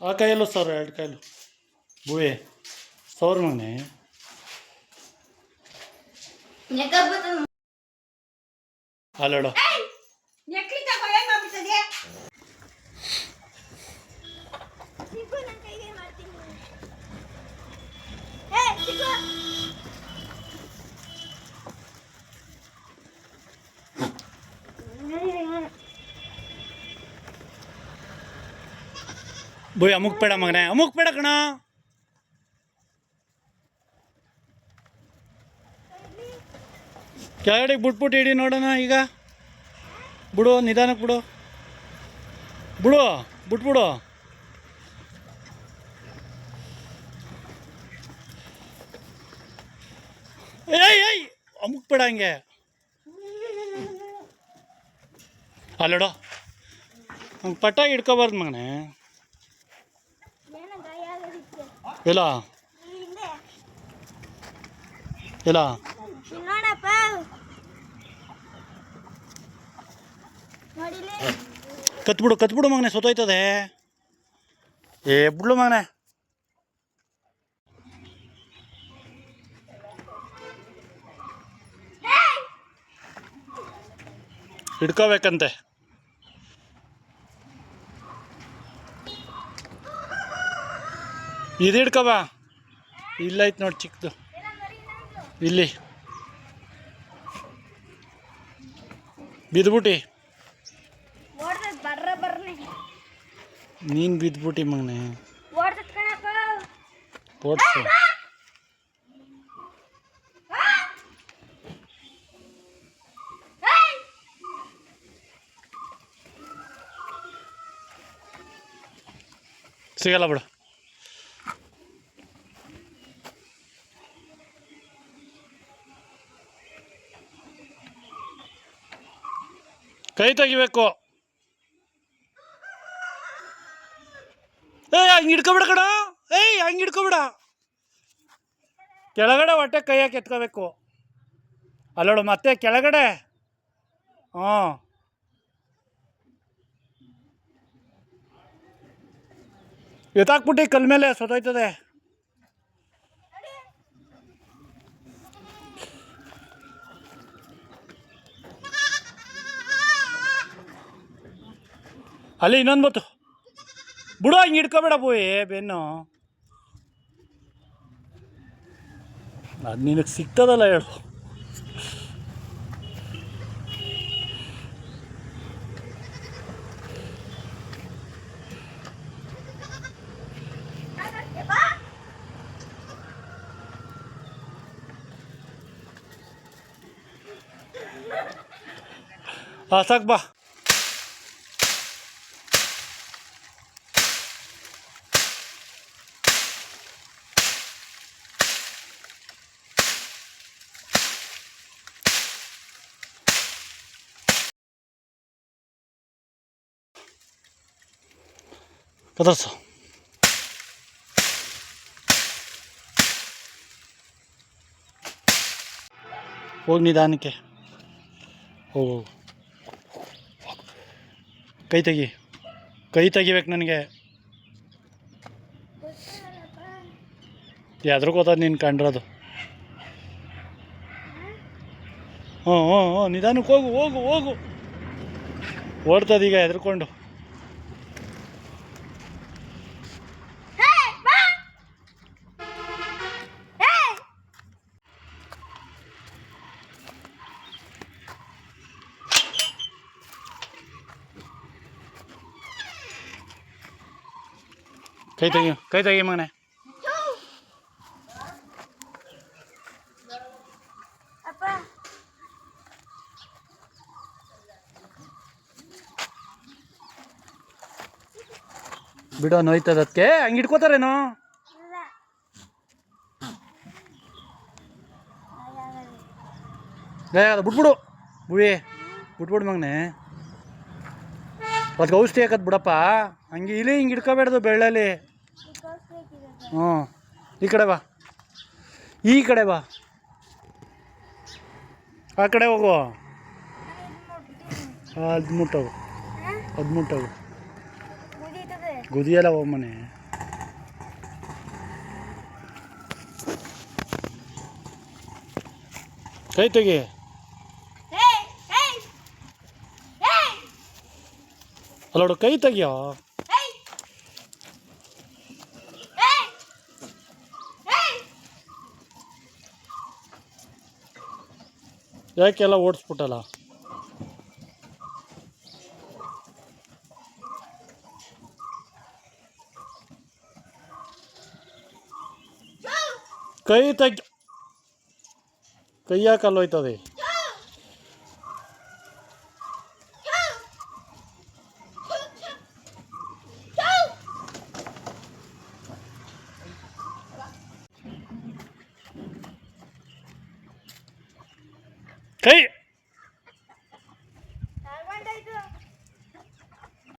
ಆ ಕಾಯಲ್ಲೂ ಸರ್ ಎರಡು ಕಾಯಲು ಬುವೆ ಸೌರ್ ಮಗನೆ ಅಲ್ಲೋಡು ಬುಯ್ ಅಮುಕ್ ಬೇಡ ಮಗನೆ ಅಮುಕ್ ಬೇಡ ಕಣ ಕೆಳಗಡೆಗೆ ಬಿಟ್ಬಿಟ್ಟು ಇಡಿ ನೋಡೋಣ ಈಗ ಬಿಡು ನಿಧಾನಕ್ಕೆ ಬಿಡು ಬಿಡು ಬಿಟ್ಬಿಡು ಏಯ್ ಏಯ್ ಅಮುಕ್ ಬೇಡ ಹಂಗೆ ಅಲ್ಲೋಡು ಹಂಗೆ ಪಟ್ಟಾಗಿ ಹಿಡ್ಕೊಬಾರ್ದು ಮಗನೆ ಇಲ್ಲ ಇಲ್ಲ ಕತ್ಬಿಡು ಮಗನೆ ಸೊತ್ತೋಯ್ತದೆ ಏ ಬಿಡ್ಲು ಮಗನೆ ಹಿಡ್ಕೋಬೇಕಂತೆ ಇದು ಹಿಡ್ಕೊಬ ಇಲ್ಲೈತೆ ನೋಡಿ ಚಿಕ್ಕದು ಇಲ್ಲಿ ಬಿದ್ಬಿಟ್ಟು ನೀನು ಬಿದ್ಬಿಟ್ಟು ಮಗನೆ ಓಡಿಸು ಸಿಗಲ್ಲ ಬಿಡು ಕೈ ತೆಗಿಬೇಕು ಏಯ್ ಹಂಗೆ ಹಿಡ್ಕೊಬೇಡ ಕಣ ಏಯ್ ಹಂಗೆ ಹಿಡ್ಕೊಬೇಡ ಕೆಳಗಡೆ ಹೊಟ್ಟೆ ಕೈ ಹಾಕಿ ಎತ್ಕೋಬೇಕು ಅಲ್ಲೋಡು ಮತ್ತೆ ಕೆಳಗಡೆ ಹಾಂ ಎತ್ತಾಕ್ಬಿಟ್ಟು ಕಲ್ ಮೇಲೆ ಸೊತ್ತೋಯ್ತದೆ ಅಲ್ಲಿ ಇನ್ನೊಂದು ಬತ್ತು ಬಿಡು ಹಿಂಗೆ ಹಿಡ್ಕೊಬೇಡ ಬೋಯ್ ಬೆನ್ನು ಅದು ನಿನಗೆ ಸಿಗ್ತದಲ್ಲ ಹೇಳು ಹಾಂ ಸಾಕು ಬಾ ಕದರ್ಸು ಹೋಗಿ ನಿಧಾನಕ್ಕೆ ಹೋಗು ಕೈ ತೆಗಿಬೇಕು ನನಗೆ ಯಾವ್ದ್ರ ಗೊತ್ತದ ನೀನು ಕಂಡ್ರದು ಹ್ಞೂ ನಿಧಾನಕ್ಕೆ ಹೋಗು ಓಡ್ತದೀಗ ಹೆದರ್ಕೊಂಡು ಕೈ ತೆಗಿ ಮಗನೆ ಬಿಡೋ ನೋಯ್ತದ ಅದಕ್ಕೆ ಹಂಗೆ ಇಟ್ಕೋತಾರೇನೋ ಬಿಟ್ಬಿಡು ಬುವಿ ಬಿಟ್ಬಿಡು ಮಗನೆ ಅದಕ್ಕೆ ಔಷಧಿ ಹಾಕದ್ ಬಿಡಪ್ಪ ಹಂಗೆ ಇಲ್ಲಿ ಹಿಂಗೆ ಹಿಡ್ಕೋಬೇಡ್ದು ಬೆಳ್ಳಲ್ಲಿ ಹ್ಞೂ ಈ ಕಡೆ ಬಾ ಆ ಕಡೆ ಹೋಗು ಅದು ಮುಟ್ಟೋಗು ಗುದಿಯಲ್ಲ ಒಮ್ಮನೆ. ಕೈ ತೆಗಿ. ಅಲ್ಲೋಡು, ಕೈ ತೆಗಿಯೋ. ಯಾಕೆಲ್ಲ ಓಡಿಸ್ಬಿಟ್ಟಲ್ಲ. ಕೈ ತೆಗಿ. ಕೈ ಯಾಕೆ ಅಲ್ಲೋಯ್ತದೆ.